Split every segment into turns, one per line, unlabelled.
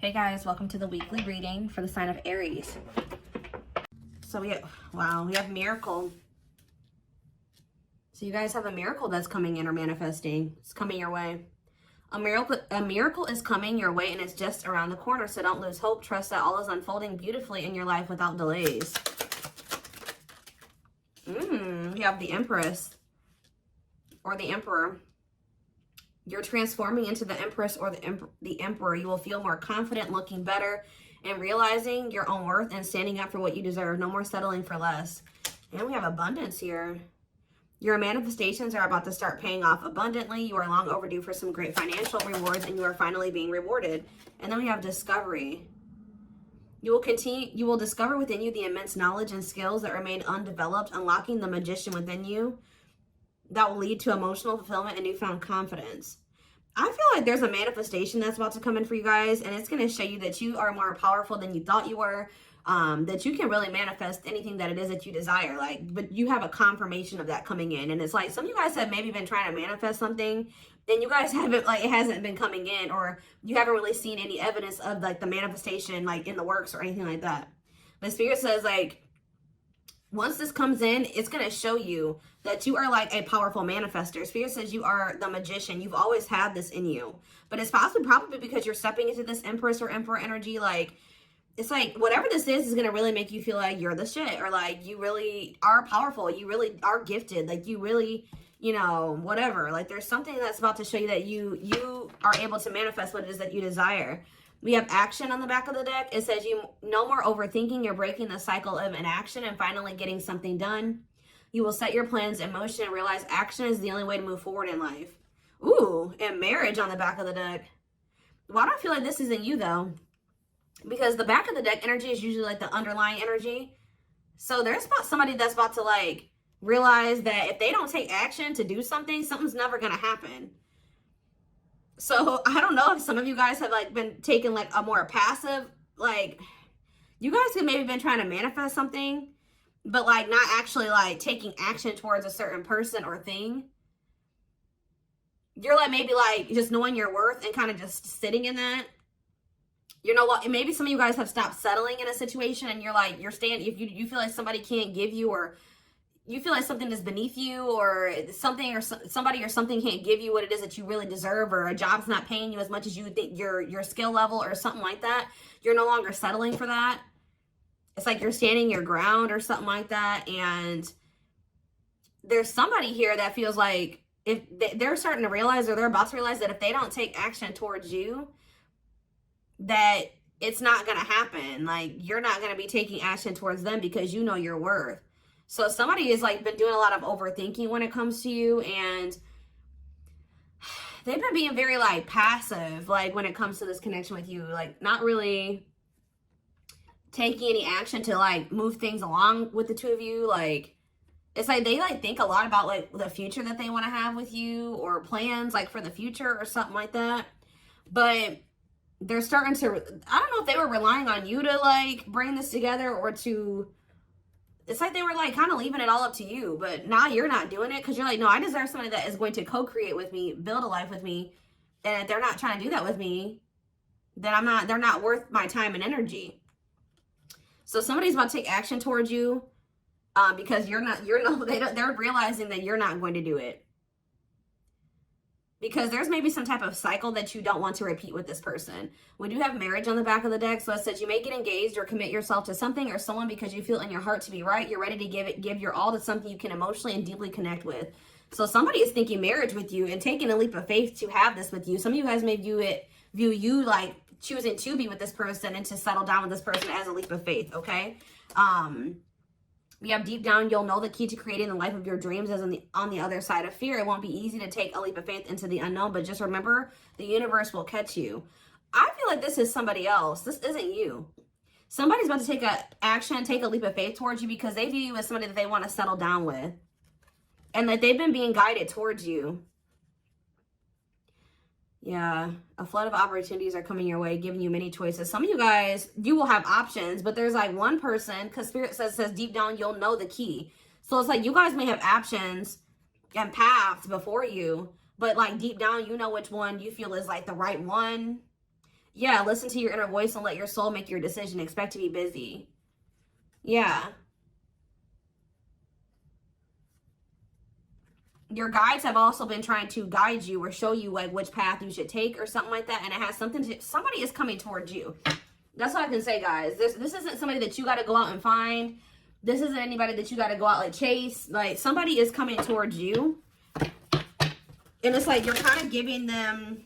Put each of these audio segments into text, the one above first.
Hey guys, welcome to the weekly reading for the sign of Aries. So we have miracle. So you guys have a miracle that's coming in or manifesting. It's coming your way. A miracle is coming your way and it's just around the corner. So don't lose hope. Trust that all is unfolding beautifully in your life without delays. You have the Empress or the Emperor. You're transforming into the Empress or the Emperor. You will feel more confident, looking better, and realizing your own worth and standing up for what you deserve. No more settling for less. And we have abundance here. Your manifestations are about to start paying off abundantly. You are long overdue for some great financial rewards, and you are finally being rewarded. And then we have discovery. You will discover within you the immense knowledge and skills that remain undeveloped, unlocking the magician within you. That will lead to emotional fulfillment and newfound confidence. I feel like there's a manifestation that's about to come in for you guys, and it's going to show you that you are more powerful than you thought you were, that you can really manifest anything that it is that you desire. But you have a confirmation of that coming in, and it's like some of you guys have maybe been trying to manifest something, and you guys haven't, it hasn't been coming in, or you haven't really seen any evidence of the manifestation in the works or anything like that. But Spirit says once this comes in, it's going to show you that you are a powerful manifester. Spirit says you are the magician. You've always had this in you. But it's probably because you're stepping into this Empress or Emperor energy. It's whatever this is going to really make you feel like you're the shit. Or you really are powerful. You really are gifted. You really, whatever. There's something that's about to show you that you are able to manifest what it is that you desire. We have action on the back of the deck. It says no more overthinking. You're breaking the cycle of inaction and finally getting something done. You will set your plans in motion and realize action is the only way to move forward in life. Ooh, and marriage on the back of the deck. Well, I don't feel like this isn't you though. Because the back of the deck energy is usually the underlying energy. So there's somebody that's about to realize that if they don't take action to do something, something's never going to happen. So I don't know if some of you guys have been taking a more passive, you guys have maybe been trying to manifest something, but not actually taking action towards a certain person or thing. You're maybe just knowing your worth and kind of just sitting in that. Maybe some of you guys have stopped settling in a situation and you're staying, if you feel like somebody can't give you, or you feel like something is beneath you, or something or somebody or something can't give you what it is that you really deserve, or a job's not paying you as much as you think your skill level or something like that. You're no longer settling for that. It's you're standing your ground or something like that. And there's somebody here that feels like if they're starting to realize, or they're about to realize, that if they don't take action towards you, that it's not going to happen. You're not going to be taking action towards them because you know your worth. So somebody has been doing a lot of overthinking when it comes to you, and they've been being very passive when it comes to this connection with you, not really taking any action to move things along with the two of you. It's they think a lot about the future that they want to have with you, or plans for the future or something like that. But they're starting to, I don't know if they were relying on you to bring this together, or to, it's they were kind of leaving it all up to you, but now you're not doing it because you're no, I deserve somebody that is going to co-create with me, build a life with me. And if they're not trying to do that with me, then they're not worth my time and energy. So somebody's about to take action towards you because they're realizing that you're not going to do it. Because there's maybe some type of cycle that you don't want to repeat with this person. We do have marriage on the back of the deck. So it says you may get engaged or commit yourself to something or someone because you feel in your heart to be right. You're ready to give your all to something you can emotionally and deeply connect with. So somebody is thinking marriage with you and taking a leap of faith to have this with you. Some of you guys may view you choosing to be with this person and to settle down with this person as a leap of faith, okay? We have deep down, you'll know the key to creating the life of your dreams is on the other side of fear. It won't be easy to take a leap of faith into the unknown, but just remember, the universe will catch you. I feel like this is somebody else. This isn't you. Somebody's about to take a leap of faith towards you because they view you as somebody that they want to settle down with. And that they've been being guided towards you. Yeah, a flood of opportunities are coming your way, giving you many choices. Some of you guys, you will have options, but there's one person, because Spirit says deep down, you'll know the key. So it's you guys may have options and paths before you, but deep down, you know which one you feel is the right one. Yeah, listen to your inner voice and let your soul make your decision. Expect to be busy. Yeah. Your guides have also been trying to guide you or show you like which path you should take or something like that. And it has something to, somebody is coming towards you. That's all I can say, guys. This isn't somebody that you got to go out and find. This isn't anybody that you got to go out like chase. Like, somebody is coming towards you. And it's like you're kind of giving them,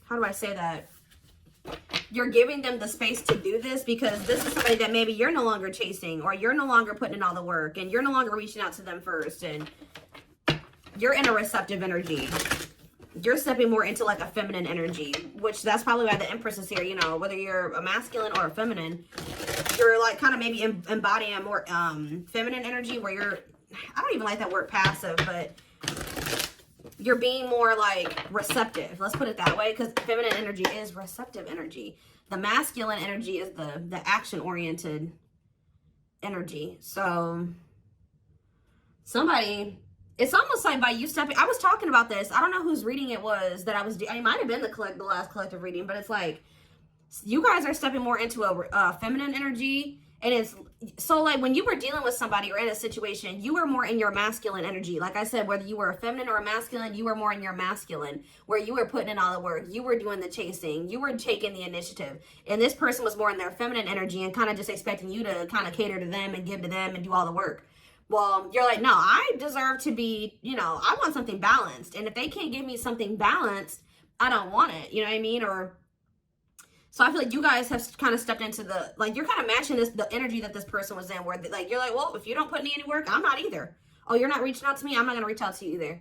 how do I say that? You're giving them the space to do this because this is somebody that maybe you're no longer chasing, or you're no longer putting in all the work, and you're no longer reaching out to them first, and you're in a receptive energy. You're stepping more into like a feminine energy, which that's probably why the Empress is here. You know, whether you're a masculine or a feminine, you're like kind of maybe embodying a more feminine energy where you're, I don't even like that word passive, but you're being more like receptive. Let's put it that way, because feminine energy is receptive energy. The masculine energy is the action-oriented energy. So somebody, it's almost like by you stepping, I was talking about this. I don't know whose reading it was that I was doing. It might have been the last collective reading, but it's like you guys are stepping more into a feminine energy. And it's so like when you were dealing with somebody or in a situation, you were more in your masculine energy. Like I said, whether you were a feminine or a masculine, you were more in your masculine, where you were putting in all the work. You were doing the chasing. You were taking the initiative. And this person was more in their feminine energy and kind of just expecting you to kind of cater to them and give to them and do all the work. Well, you're like, no, I deserve to be, you know, I want something balanced. And if they can't give me something balanced, I don't want it. You know what I mean? Or so I feel like you guys have kind of stepped into the, like, you're kind of matching the energy that this person was in, where like, you're like, well, if you don't put in any work, I'm not either. Oh, you're not reaching out to me, I'm not going to reach out to you either.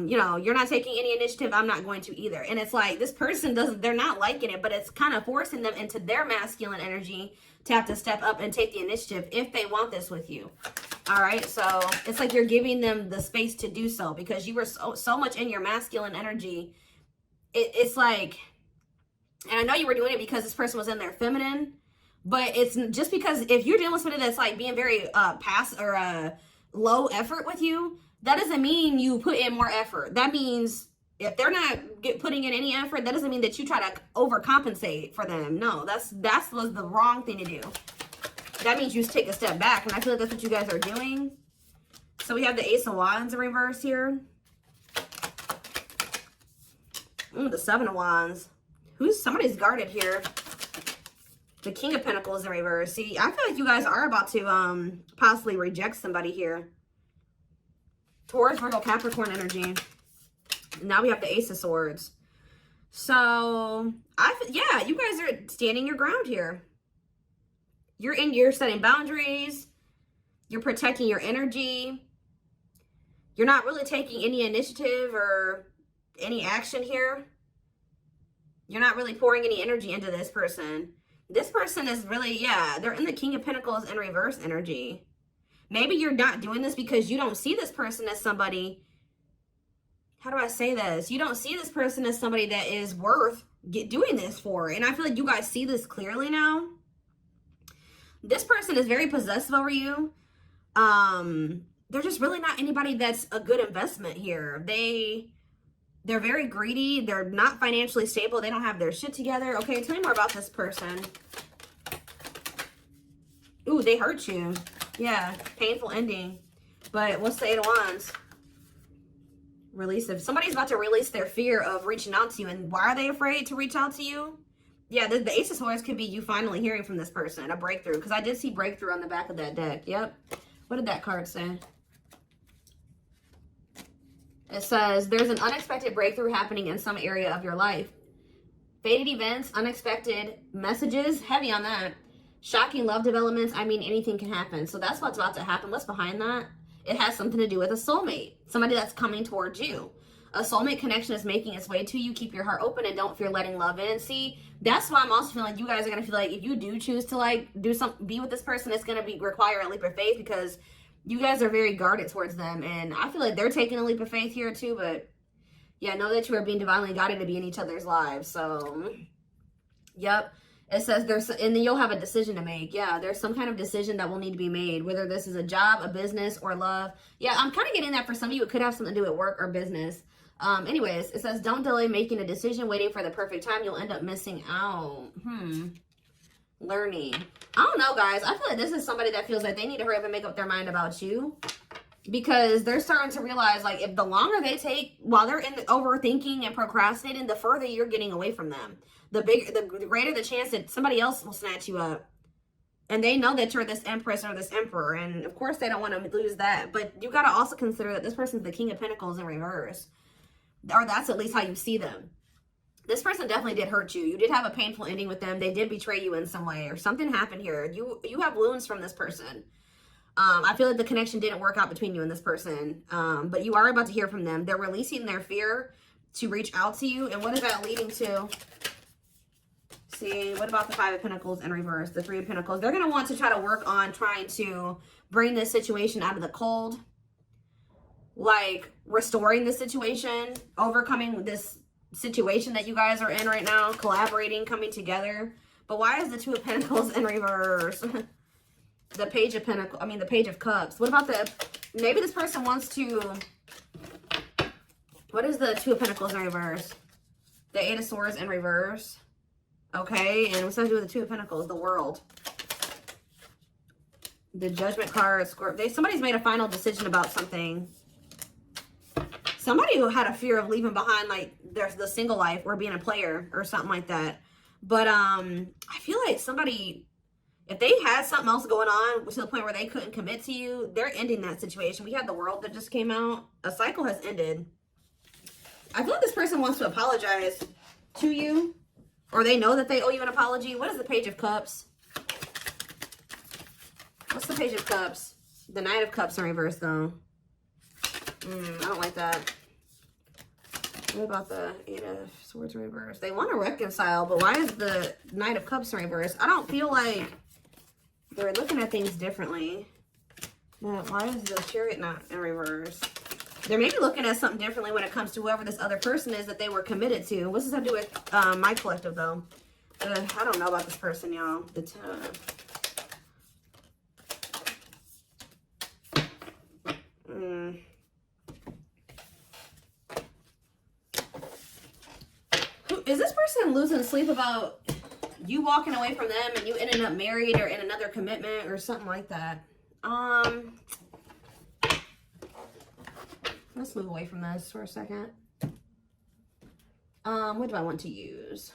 You know, you're not taking any initiative, I'm not going to either. And it's like, this person they're not liking it, but it's kind of forcing them into their masculine energy to have to step up and take the initiative if they want this with you. All right. So it's like you're giving them the space to do so because you were so much in your masculine energy. It's like, and I know you were doing it because this person was in their feminine, but it's just because if you're dealing with somebody that's like being very low effort with you, that doesn't mean you put in more effort. That means if they're not putting in any effort, that doesn't mean that you try to overcompensate for them. No, that was the wrong thing to do. That means you take a step back, and I feel like that's what you guys are doing. So we have the Ace of Wands in reverse here. The Seven of Wands. Somebody's guarded here. The King of Pentacles in reverse. See, I feel like you guys are about to possibly reject somebody here. Taurus, Virgo, Capricorn energy. Now we have the Ace of Swords. So, yeah, you guys are standing your ground here. You're setting boundaries. You're protecting your energy. You're not really taking any initiative or any action here. You're not really pouring any energy into this person. This person is really, yeah, they're in the King of Pentacles in reverse energy. Maybe you're not doing this because you don't see this person as somebody, how do I say this? You don't see this person as somebody that is worth doing this for. And I feel like you guys see this clearly now. This person is very possessive over you. They're just really not anybody that's a good investment here. They're very greedy. They're not financially stable. They don't have their shit together. Okay, tell me more about this person. Ooh, they hurt you. Yeah, painful ending. But what's the Eight of Wands? Release it. Somebody's about to release their fear of reaching out to you. And why are they afraid to reach out to you? Yeah, the Ace of Swords could be you finally hearing from this person. A breakthrough. Because I did see breakthrough on the back of that deck. Yep. What did that card say? It says, there's an unexpected breakthrough happening in some area of your life. Fated events, unexpected messages, heavy on that. Shocking love developments, I mean, anything can happen. So that's what's about to happen. What's behind that? It has something to do with a soulmate. Somebody that's coming towards you. A soulmate connection is making its way to you. Keep your heart open and don't fear letting love in. See, that's why I'm also feeling like you guys are going to feel like if you do choose to like be with this person, it's going to require a leap of faith because you guys are very guarded towards them. And I feel like they're taking a leap of faith here too. But yeah, know that you are being divinely guided to be in each other's lives. So, yep. It says and then you'll have a decision to make. Yeah, there's some kind of decision that will need to be made, whether this is a job, a business, or love. Yeah, I'm kind of getting that for some of you. It could have something to do with work or business. Anyways, it says, don't delay making a decision, waiting for the perfect time. You'll end up missing out. Learning. I don't know, guys. I feel like this is somebody that feels like they need to hurry up and make up their mind about you. Because they're starting to realize, like, if the longer they take while they're in the overthinking and procrastinating, the further you're getting away from them. The greater the chance that somebody else will snatch you up. And they know that you're this empress or this emperor. And, of course, they don't want to lose that. But you got to also consider that this person's the King of Pentacles in reverse. Or that's at least how you see them. This person definitely did hurt you. You did have a painful ending with them. They did betray you in some way. Or something happened here. You have wounds from this person. I feel like the connection didn't work out between you and this person. But you are about to hear from them. They're releasing their fear to reach out to you. And what is that leading to? See, what about the Five of Pentacles in reverse? The Three of Pentacles. They're going to want to try to work on trying to bring this situation out of the cold. Like, restoring the situation. Overcoming this situation that you guys are in right now. Collaborating, coming together. But why is the Two of Pentacles in reverse? The Page of Pentacles, I mean the Page of Cups. What about maybe this person wants to, what is the Two of Pentacles in reverse? The Eight of Swords in reverse. Okay, and what's that to do with the Two of Pentacles? The World. The Judgment card, somebody's made a final decision about something. Somebody who had a fear of leaving behind, like, the single life or being a player or something like that. But, I feel like somebody, if they had something else going on to the point where they couldn't commit to you, they're ending that situation. We had the World that just came out. A cycle has ended. I feel like this person wants to apologize to you. Or they know that they owe you an apology. What is the Page of Cups? What's the Page of Cups? The Knight of Cups in reverse, though. I don't like that. What about the Eight of Swords in reverse? They want to reconcile, but why is the Knight of Cups in reverse? I don't feel like they're looking at things differently. Now, why is the Chariot not in reverse? They're maybe looking at something differently when it comes to whoever this other person is that they were committed to. What's this have to do with my collective, though? I don't know about this person, y'all. Is this person losing sleep about you walking away from them and you ending up married or in another commitment or something like that? Let's move away from this for a second. What do I want to use?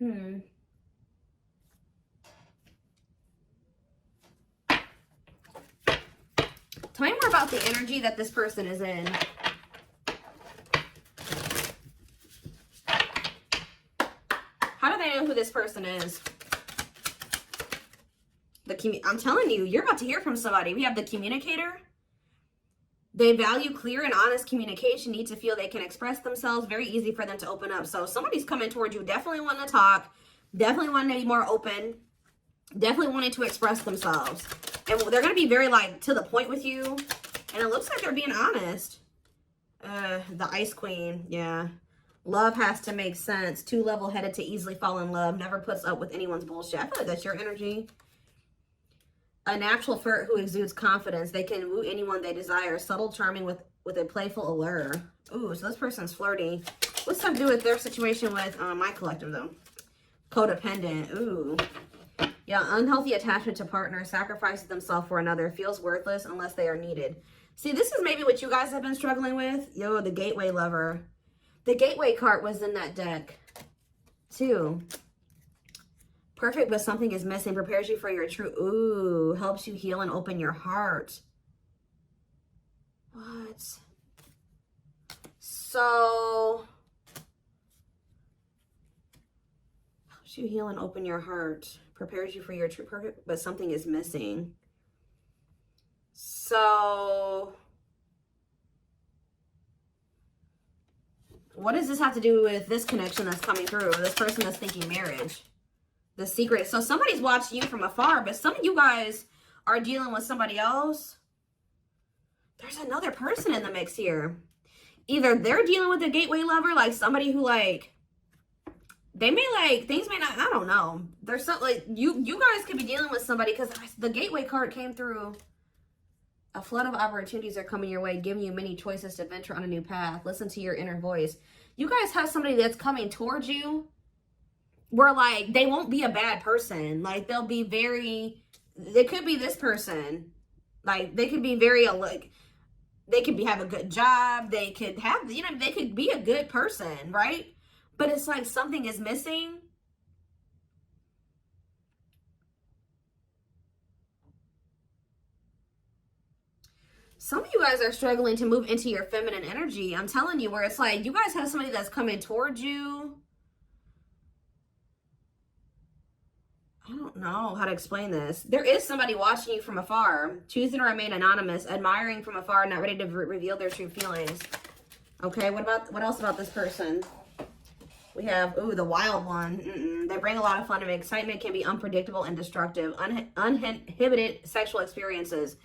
Tell me more about the energy that this person is in. How do they know who this person is? I'm telling you, you're about to hear from somebody. We have the Communicator. They value clear and honest communication, need to feel they can express themselves. Very easy for them to open up. So somebody's coming towards you, definitely wanting to talk, definitely wanting to be more open, definitely wanting to express themselves. And they're going to be very, like, to the point with you. And it looks like they're being honest. The Ice Queen, yeah. Love has to make sense. Too level-headed to easily fall in love. Never puts up with anyone's bullshit. I feel like that's your energy. A natural flirt who exudes confidence. They can woo anyone they desire. Subtle, charming with a playful allure. Ooh, so this person's flirty. What's that to do with their situation with my collective, though? Codependent. Ooh. Yeah, unhealthy attachment to partner. Sacrifices themselves for another. Feels worthless unless they are needed. See, this is maybe what you guys have been struggling with. Yo, the Gateway Lover. The Gateway card was in that deck, too. Perfect, but something is missing. Prepares you for your true... Ooh, helps you heal and open your heart. What? So... helps you heal and open your heart. Prepares you for your true perfect, but something is missing. So... what does this have to do with this connection that's coming through? This person that's thinking marriage. The secret. So somebody's watching you from afar, but some of you guys are dealing with somebody else. There's another person in the mix here. Either they're dealing with a Gateway Lover, like somebody who, like, they may, like, things may not, I don't know. There's something, like, you guys could be dealing with somebody because the Gateway card came through. A flood of opportunities are coming your way, giving you many choices to venture on a new path. Listen to your inner voice. You guys have somebody that's coming towards you where, like, they won't be a bad person. Like, they'll be very, they could be this person. Like, they could be very, like, they could have a good job. They could have, you know, they could be a good person, right? But it's like something is missing. Some of you guys are struggling to move into your feminine energy. I'm telling you, where it's like you guys have somebody that's coming towards you. I don't know how to explain this. There is somebody watching you from afar, choosing to remain anonymous, admiring from afar, not ready to reveal their true feelings. Okay, what else about this person? We have, ooh, the wild one. They bring a lot of fun and excitement, can be unpredictable and destructive. Uninhibited sexual experiences.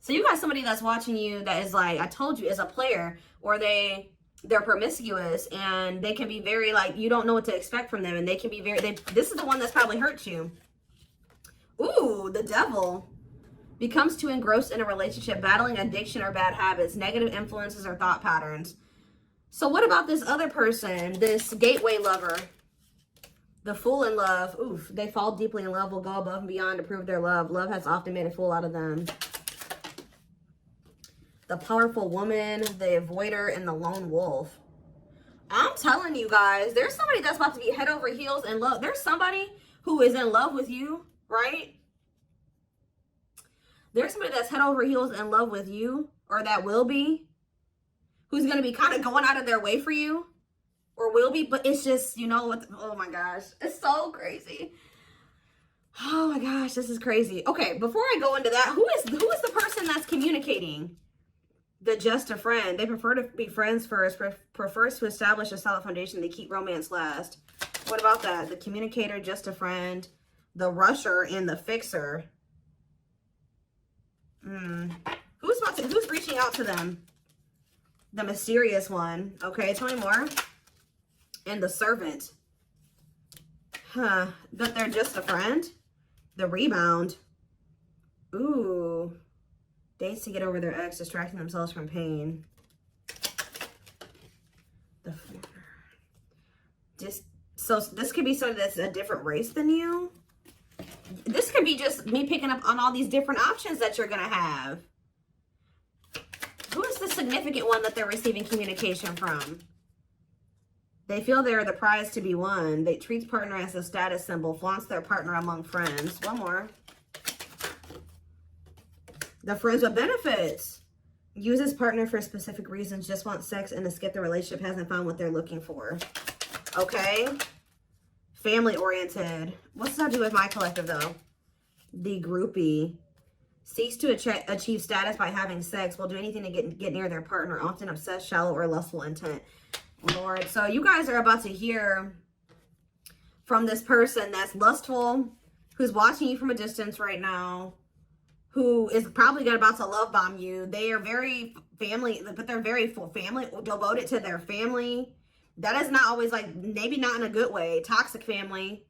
So you got somebody that's watching you that is like, I told you, is a player, or they're promiscuous, and they can be very, like, you don't know what to expect from them, and they can be very, this is the one that's probably hurt you. Ooh, the devil. Becomes too engrossed in a relationship, battling addiction or bad habits, negative influences or thought patterns. So what about this other person, this gateway lover? The fool in love. Oof, they fall deeply in love, will go above and beyond to prove their love. Love has often made a fool out of them. The powerful woman, the avoider, and the lone wolf. I'm telling you guys, there's somebody that's about to be head over heels in love. There's somebody who is in love with you, right? There's somebody that's head over heels in love with you, or that will be, who's going to be kind of going out of their way for you, or will be, but it's just, you know what, oh my gosh, it's so crazy. Oh my gosh, this is crazy. Okay, before I go into that, who is the person that's communicating? The just a friend. They prefer to be friends first, prefers to establish a solid foundation. They keep romance last. What about that? The communicator, just a friend, the rusher, and the fixer. Who's reaching out to them? The mysterious one. Okay, tell me more. And the servant. Huh. But they're just a friend. The rebound. Ooh. Dates to get over their ex, distracting themselves from pain. So this could be somebody that's a different race than you. This could be just me picking up on all these different options that you're going to have. Who is the significant one that they're receiving communication from? They feel they're the prize to be won. They treat partner as a status symbol, flaunts their partner among friends. One more. The friends with benefits. Uses partner for specific reasons, just want sex and to skip the relationship, hasn't found what they're looking for. Okay. Family oriented. What's that do with my collective though? The groupie. Seeks to achieve status by having sex. Will do anything to get near their partner. Often obsessed, shallow, or lustful intent. Lord. So you guys are about to hear from this person that's lustful, who's watching you from a distance right now, who is probably about to love bomb you. They are very family, but they're very family, devoted to their family. That is not always, like, maybe not in a good way. Toxic family.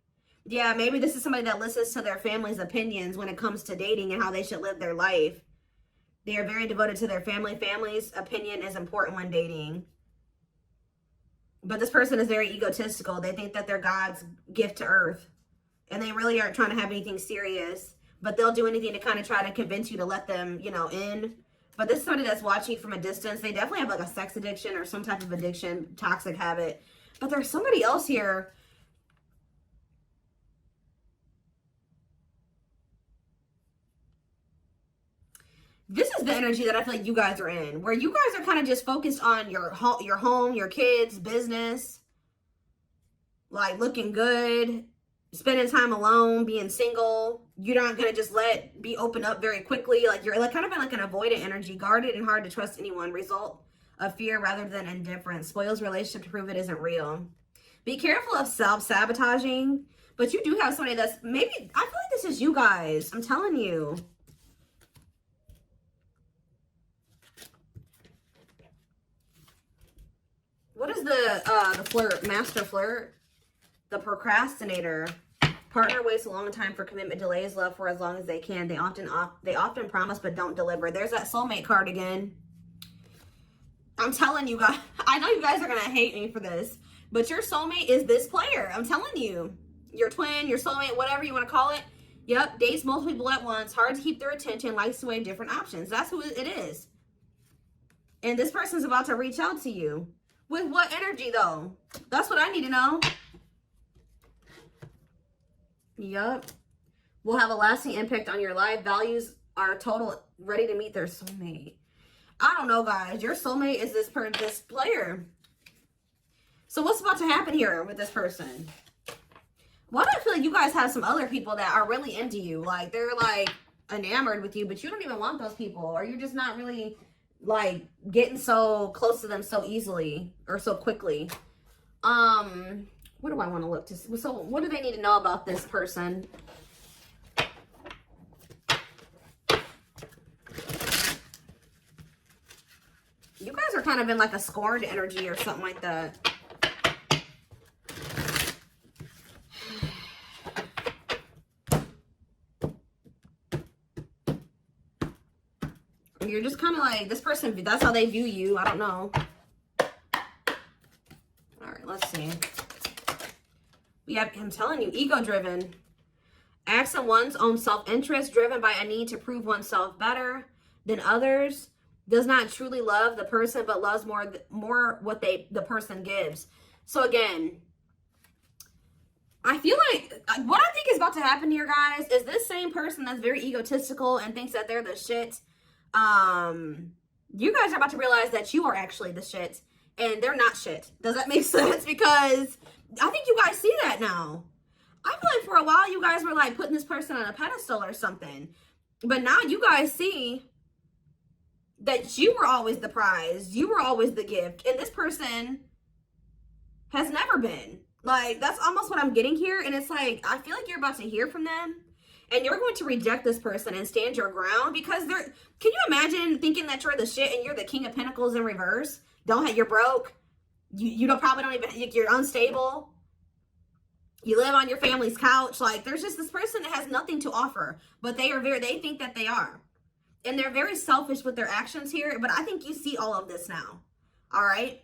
Yeah, maybe this is somebody that listens to their family's opinions when it comes to dating and how they should live their life. They are very devoted to their family. Family's opinion is important when dating. But this person is very egotistical. They think that they're God's gift to earth. And they really aren't trying to have anything serious. But they'll do anything to kind of try to convince you to let them, you know, in. But this is somebody that's watching you from a distance. They definitely have like a sex addiction or some type of addiction, toxic habit. But there's somebody else here. This is the energy that I feel like you guys are in, where you guys are kind of just focused on your home, your kids, business, like looking good, spending time alone, being single. You're not going to just be open up very quickly. Like you're like kind of in like an avoidant energy, guarded and hard to trust anyone. Result of fear rather than indifference. Spoils relationship to prove it isn't real. Be careful of self-sabotaging, but you do have somebody that's maybe, I feel like this is you guys. I'm telling you. What is the flirt, master flirt? The procrastinator. Partner waits a long time for commitment, delays love for as long as they can. They often promise but don't deliver. There's that soulmate card again. I'm telling you guys, I know you guys are going to hate me for this, but your soulmate is this player. I'm telling you. Your twin, your soulmate, whatever you want to call it. Yep, dates multiple people at once, hard to keep their attention, likes to weigh different options. That's who it is. And this person's about to reach out to you. With what energy, though? That's what I need to know. Yep. Will have a lasting impact on your life. Values are total, ready to meet their soulmate. I don't know, guys. Your soulmate is this player. So what's about to happen here with this person? Why do I feel like you guys have some other people that are really into you? Like, they're, like, enamored with you, but you don't even want those people. Or you're just not really, like, getting so close to them so easily or so quickly. What do I want to look to? So what do they need to know about this person? You guys are kind of in like a scorned energy or something like that. You're just kind of like, this person, that's how they view you. I don't know. All right, let's see. We have him telling you, ego-driven. Acts on one's own self-interest, driven by a need to prove oneself better than others. Does not truly love the person, but loves more what the person gives. So again, I feel like what I think is about to happen here, guys, is this same person that's very egotistical and thinks that they're the shit. You guys are about to realize that you are actually the shit and they're not shit. Does that make sense? Because I think you guys see that now. I feel like for a while you guys were like putting this person on a pedestal or something. But now you guys see that you were always the prize. You were always the gift. And this person has never been. Like, that's almost what I'm getting here. And it's like, I feel like you're about to hear from them. And you're going to reject this person and stand your ground. Because they're, can you imagine thinking that you're the shit and you're the King of Pentacles in reverse? You're broke. You probably don't even, you're unstable. You live on your family's couch. Like, there's just this person that has nothing to offer. But they think that they are. And they're very selfish with their actions here. But I think you see all of this now. All right?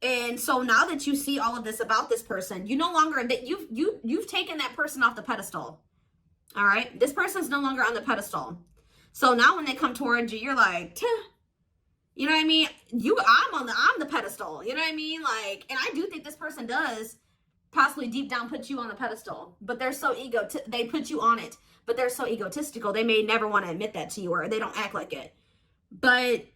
And so now that you see all of this about this person, you no longer, that you've taken that person off the pedestal. All right? This person's no longer on the pedestal. So now when they come towards you, you're like, Tuh. You know what I mean? I'm the pedestal. You know what I mean? Like, and I do think this person does possibly deep down put you on the pedestal, but they're so they put you on it, but they're so egotistical. They may never want to admit that to you, or they don't act like it. But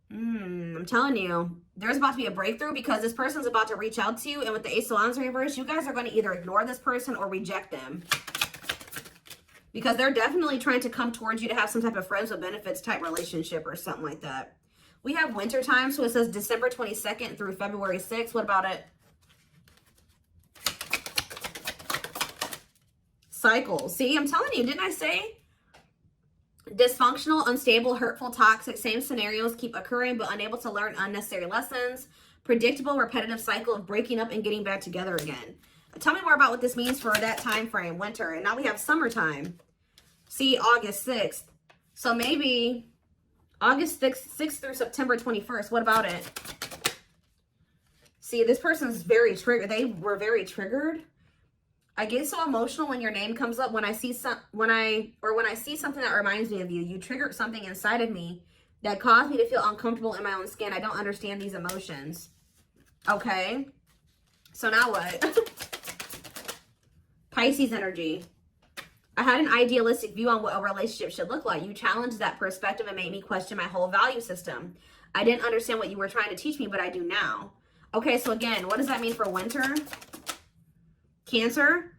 I'm telling you, there's about to be a breakthrough because this person's about to reach out to you. And with the Ace of Wands in reverse, you guys are going to either ignore this person or reject them. Because they're definitely trying to come towards you to have some type of friends with benefits type relationship or something like that. We have winter time, so it says December 22nd through February 6th. What about it? Cycle. See, I'm telling you, didn't I say? Dysfunctional, unstable, hurtful, toxic. Same scenarios keep occurring, but unable to learn unnecessary lessons. Predictable, repetitive cycle of breaking up and getting back together again. Tell me more about what this means for that time frame, winter. And now we have summertime. See, August 6th. So maybe August 6th through September 21st. What about it? See, this person's very triggered. They were very triggered. I get so emotional when your name comes up. When I see something that reminds me of you. You triggered something inside of me that caused me to feel uncomfortable in my own skin. I don't understand these emotions. Okay. So now what? Pisces energy. I had an idealistic view on what a relationship should look like. You challenged that perspective and made me question my whole value system. I didn't understand what you were trying to teach me, but I do now. Okay, so again, what does that mean for winter? Cancer.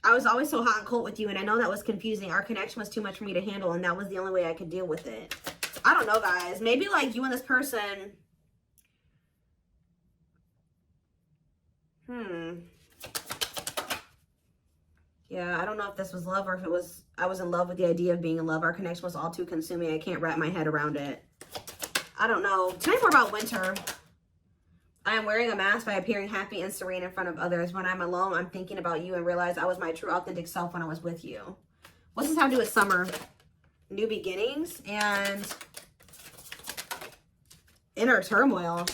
I was always so hot and cold with you, and I know that was confusing. Our connection was too much for me to handle, and that was the only way I could deal with it. I don't know, guys. Maybe like you and this person. Yeah, I don't know if this was love or if it was, I was in love with the idea of being in love. Our connection was all too consuming. I can't wrap my head around it. I don't know. Tell me more about winter. I am wearing a mask by appearing happy and serene in front of others. When I'm alone, I'm thinking about you and realize I was my true authentic self when I was with you. What's this have to do with summer? New beginnings and inner turmoil.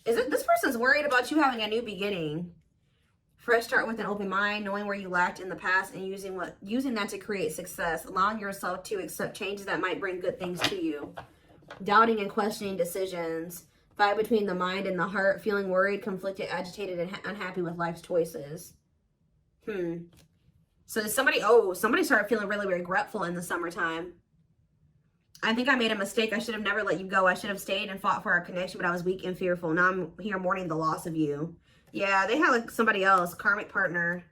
Is it this person's worried about you having a new beginning? Fresh start with an open mind, knowing where you lacked in the past and using that to create success, allowing yourself to accept changes that might bring good things to you. Doubting and questioning decisions. Fight between the mind and the heart, feeling worried, conflicted, agitated, and unhappy with life's choices. So somebody started feeling really regretful in the summertime. I think I made a mistake. I should have never let you go. I should have stayed and fought for our connection, but I was weak and fearful. Now I'm here mourning the loss of you. Yeah, they had like somebody else, karmic partner.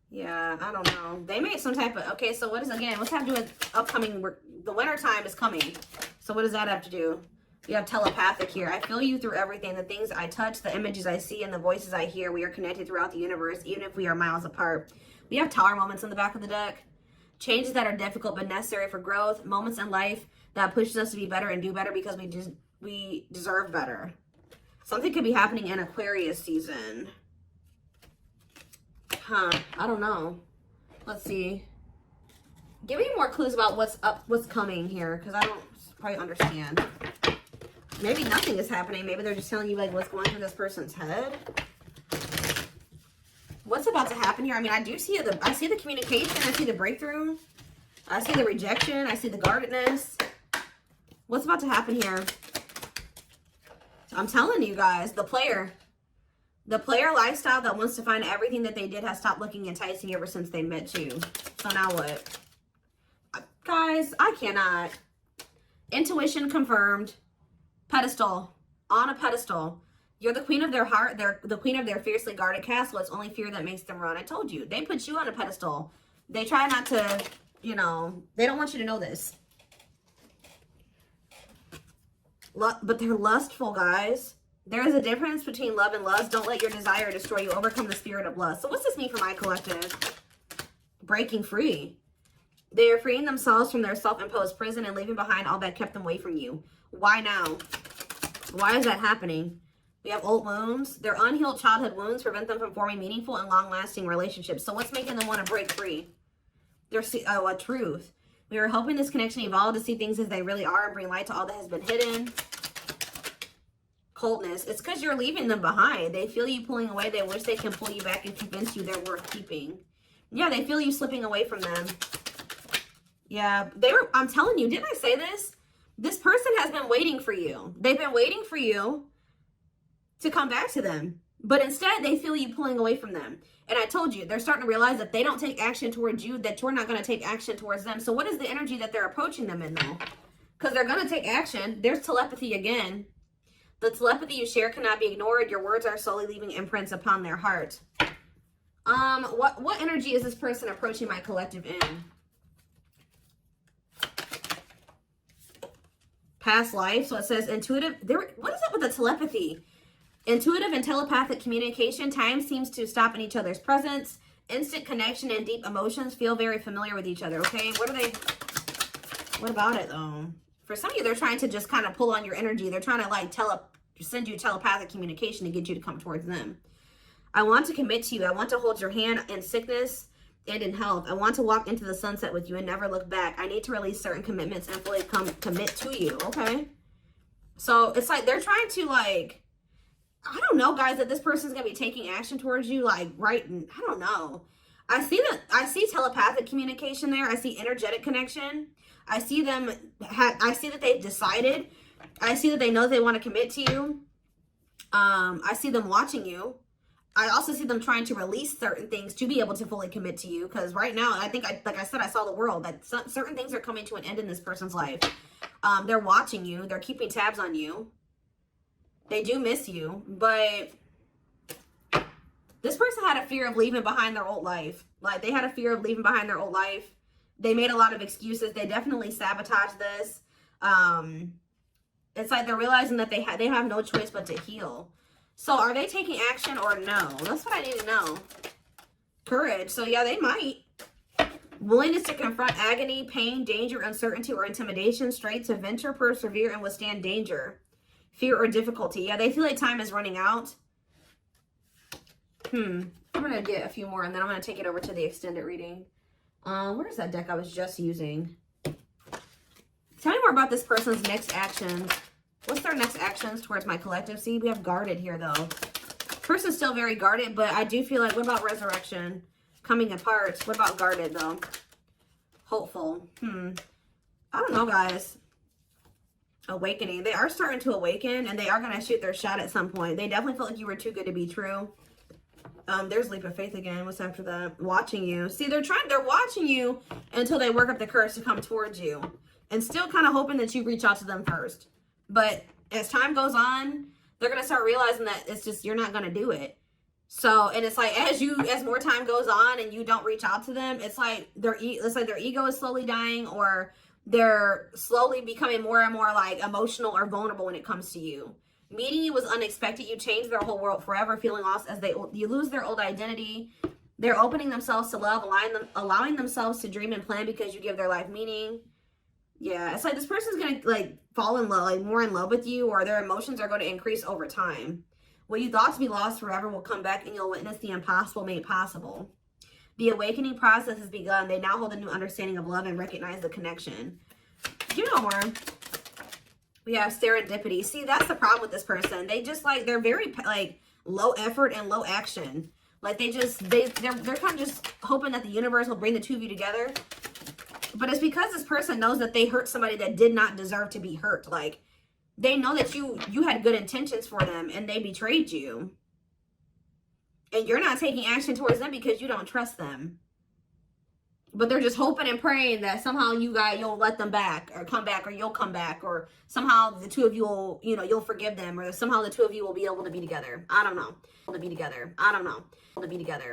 Yeah, I don't know. They made some type of, okay, so what is, again, what's that to do with upcoming, the winter time is coming. So what does that have to do? We have telepathic here. I feel you through everything. The things I touch, the images I see, and the voices I hear. We are connected throughout the universe, even if we are miles apart. We have tower moments in the back of the deck. Changes that are difficult but necessary for growth. Moments in life that pushes us to be better and do better because we deserve better. Something could be happening in Aquarius season. I don't know. Let's see. Give me more clues about what's coming here, because I don't quite understand. Maybe nothing is happening. Maybe they're just telling you like what's going through this person's head. What's about to happen here? I mean, I see the communication. I see the breakthrough. I see the rejection. I see the guardedness. What's about to happen here? I'm telling you guys, the player lifestyle that wants to find everything that they did has stopped looking enticing ever since they met you. So now what? Guys, I cannot. Intuition confirmed. Pedestal. On a pedestal. You're the queen of their heart. They're the queen of their fiercely guarded castle. It's only fear that makes them run. I told you. They put you on a pedestal. They try not to, you know, they don't want you to know this. But they're lustful, guys. There is a difference between love and lust. Don't let your desire destroy you. Overcome the spirit of lust. So what's this mean for my collective? Breaking free. They are freeing themselves from their self-imposed prison and leaving behind all that kept them away from you. Why now? Why is that happening? We have old wounds. Their unhealed childhood wounds prevent them from forming meaningful and long-lasting relationships. So what's making them want to break free? There's a truth. We are helping this connection evolve to see things as they really are and bring light to all that has been hidden. Coldness. It's because you're leaving them behind. They feel you pulling away. They wish they can pull you back and convince you they're worth keeping. Yeah, they feel you slipping away from them. Yeah, I'm telling you, didn't I say this? This person has been waiting for you. They've been waiting for you to come back to them. But instead, they feel you pulling away from them. And I told you, they're starting to realize that they don't take action towards you, that you're not going to take action towards them. So what is the energy that they're approaching them in, though? Because they're going to take action. There's telepathy again. The telepathy you share cannot be ignored. Your words are slowly leaving imprints upon their heart. What energy is this person approaching my collective in? Past life. So it says intuitive. What is up with the telepathy? Intuitive and telepathic communication. Time seems to stop in each other's presence. Instant connection and deep emotions feel very familiar with each other. Okay, what about it though? For some of you, they're trying to just kind of pull on your energy. They're trying to like send you telepathic communication to get you to come towards them. I want to commit to you. I want to hold your hand in sickness and in health. I want to walk into the sunset with you and never look back. I need to release certain commitments and fully commit to you. Okay. So it's like they're trying to like, I don't know, guys, that this person's going to be taking action towards you. Like, right. I don't know. I see telepathic communication there. I see energetic connection. I see them. I see that they've decided. I see that they know they want to commit to you. I see them watching you. I also see them trying to release certain things to be able to fully commit to you. Because right now, I think, like I said, I saw the world. That certain things are coming to an end in this person's life. They're watching you. They're keeping tabs on you. They do miss you. But this person had a fear of leaving behind their old life. Like, they had a fear of leaving behind their old life. They made a lot of excuses. They definitely sabotaged this. It's like they're realizing that they have no choice but to heal. So are they taking action or no? That's what I need to know. Courage. So yeah, they might. Willingness to confront agony, pain, danger, uncertainty, or intimidation. Strength to venture, persevere, and withstand danger. fear or difficulty. Yeah, they feel like time is running out. I'm going to get a few more and then I'm going to take it over to the extended reading. Where's that deck I was just using? Tell me more about this person's next actions. What's their next actions towards my collective? See, we have guarded here, though. Person's still very guarded, but I do feel like, what about resurrection? Coming apart. What about guarded, though? Hopeful. I don't know, guys. Awakening. They are starting to awaken, and they are going to shoot their shot at some point. They definitely felt like you were too good to be true. There's leap of faith again. What's after that? Watching you. See, they're watching you until they work up the courage to come towards you. And still kind of hoping that you reach out to them first. But as time goes on, they're going to start realizing that it's just, you're not going to do it. So, and it's like, as more time goes on and you don't reach out to them, it's like their ego is slowly dying, or they're slowly becoming more and more like emotional or vulnerable when it comes to you. Meeting you was unexpected. You changed their whole world forever, feeling lost as you lose their old identity. They're opening themselves to love, allowing themselves to dream and plan because you give their life meaning. Yeah, it's like this person's going to like fall in love, like more in love with you, or their emotions are going to increase over time. What you thought to be lost forever will come back and you'll witness the impossible made possible. The awakening process has begun. They now hold a new understanding of love and recognize the connection. You know more. We have serendipity. See, that's the problem with this person. They just like, they're very like low effort and low action. Like they're kind of just hoping that the universe will bring the two of you together. But it's because this person knows that they hurt somebody that did not deserve to be hurt. Like, they know that you had good intentions for them and they betrayed you. And you're not taking action towards them because you don't trust them. But they're just hoping and praying that somehow you'll let them back or come back, or you'll come back, or somehow the two of you will, you'll forgive them, or somehow the two of you will be able to be together. I don't know. To be together. I don't know. To be together.